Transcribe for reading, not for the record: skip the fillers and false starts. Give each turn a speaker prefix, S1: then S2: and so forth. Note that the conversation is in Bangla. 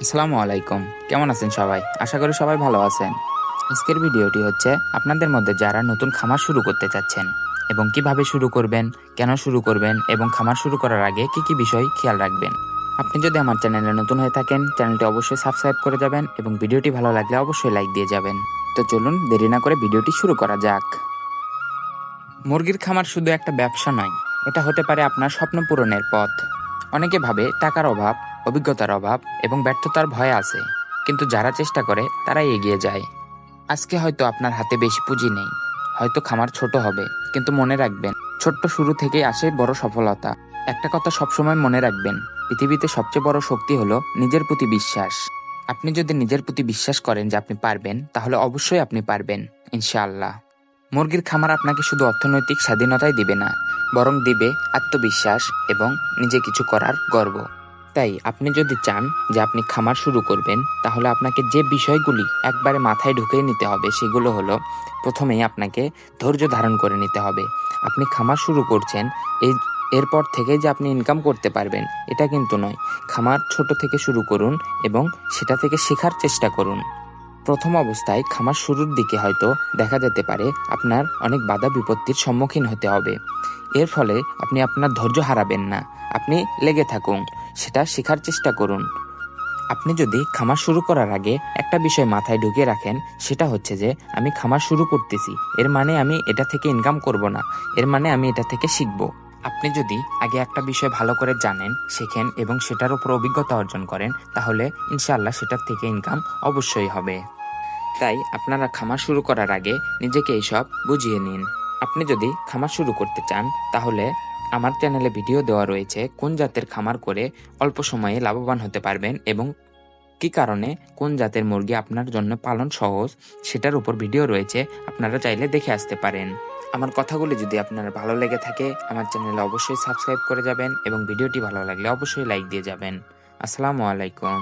S1: আসসালামু আলাইকুম। কেমন আছেন সবাই? আশা করি সবাই ভালো আছেন। আজকের ভিডিওটি হচ্ছে আপনাদের মধ্যে যারা নতুন খামার শুরু করতে চাচ্ছেন এবং কিভাবে শুরু করবেন, কেন শুরু করবেন এবং খামার শুরু করার আগে কি কি বিষয় খেয়াল রাখবেন। আপনি যদি আমার চ্যানেলে নতুন হয়ে থাকেন, চ্যানেলটি অবশ্যই সাবস্ক্রাইব করে যাবেন এবং ভিডিওটি ভালো লাগলে অবশ্যই লাইক দিয়ে যাবেন। তো চলুন দেরি না করে ভিডিওটি শুরু করা যাক। মুরগির খামার শুধু একটা ব্যবসা নয়, এটা হতে পারে আপনার স্বপ্ন পূরণের পথ। অনেকে ভাবে টাকার অভাব, অভিজ্ঞতার অভাব এবং ব্যর্থতার ভয় আছে, কিন্তু যারা চেষ্টা করে তারাই এগিয়ে যায়। আজকে হয়তো আপনার হাতে বেশি পুঁজি নেই, হয়তো খামার ছোট হবে, কিন্তু মনে রাখবেন ছোট্ট শুরু থেকেই আসে বড় সফলতা। একটা কথা সবসময় মনে রাখবেন, পৃথিবীতে সবচেয়ে বড় শক্তি হলো নিজের প্রতি বিশ্বাস। আপনি যদি নিজের প্রতি বিশ্বাস করেন যে আপনি পারবেন, তাহলে অবশ্যই আপনি পারবেন, ইনশাআল্লাহ। মুরগির খামার আপনাকে শুধু অর্থনৈতিক স্বাধীনতাই দিবে না, বরং দিবে আত্মবিশ্বাস এবং নিজে কিছু করার গর্ব। তাই আপনি যদি চান যে আপনি খামার শুরু করবেন, তাহলে আপনাকে যে বিষয়গুলি একবারে মাথায় ঢুকিয়ে নিতে হবে সেগুলো হলো, প্রথমেই আপনাকে ধৈর্য ধারণ করে নিতে হবে। আপনি খামার শুরু করছেন, এই এরপর থেকে যে আপনি ইনকাম করতে পারবেন এটা কিন্তু নয়। খামার ছোট থেকে শুরু করুন এবং সেটা থেকে শেখার চেষ্টা করুন। প্রথম অবস্থায় খামার শুরুর দিকে হয়তো দেখা যেতে পারে আপনার অনেক বাধা বিপত্তির সম্মুখীন হতে হবে। এর ফলে আপনি আপনার ধৈর্য হারাবেন না, আপনি লেগে থাকুন, সেটা শেখার চেষ্টা করুন। আপনি যদি খামার শুরু করার আগে একটা বিষয় মাথায় ঢুকিয়ে রাখেন, সেটা হচ্ছে যে আমি খামার শুরু করতেছি, এর মানে আমি এটা থেকে ইনকাম করব না, এর মানে আমি এটা থেকে শিখব। আপনি যদি আগে একটা বিষয় ভালো করে জানেন, শেখেন এবং সেটার উপর অভিজ্ঞতা অর্জন করেন, তাহলে ইনশাআল্লাহ সেটার থেকে ইনকাম অবশ্যই হবে। তাই আপনারা খামার শুরু করার আগে নিজেকে এইসব বুঝিয়ে নিন। আপনি যদি খামার শুরু করতে চান, তাহলে আমার চ্যানেলে ভিডিও দেওয়া রয়েছে কোন জাতের খামার করে অল্প সময়ে লাভবান হতে পারবেন এবং কি কারণে কোন জাতের মুরগি আপনার জন্য পালন সহজ, সেটার উপর ভিডিও রয়েছে, আপনারা চাইলে দেখে আসতে পারেন। আমার কথাগুলি যদি আপনার ভালো লেগে থাকে, আমার চ্যানেলে অবশ্যই সাবস্ক্রাইব করে যাবেন এবং ভিডিওটি ভালো লাগলে অবশ্যই লাইক দিয়ে যাবেন। আসসালামু আলাইকুম।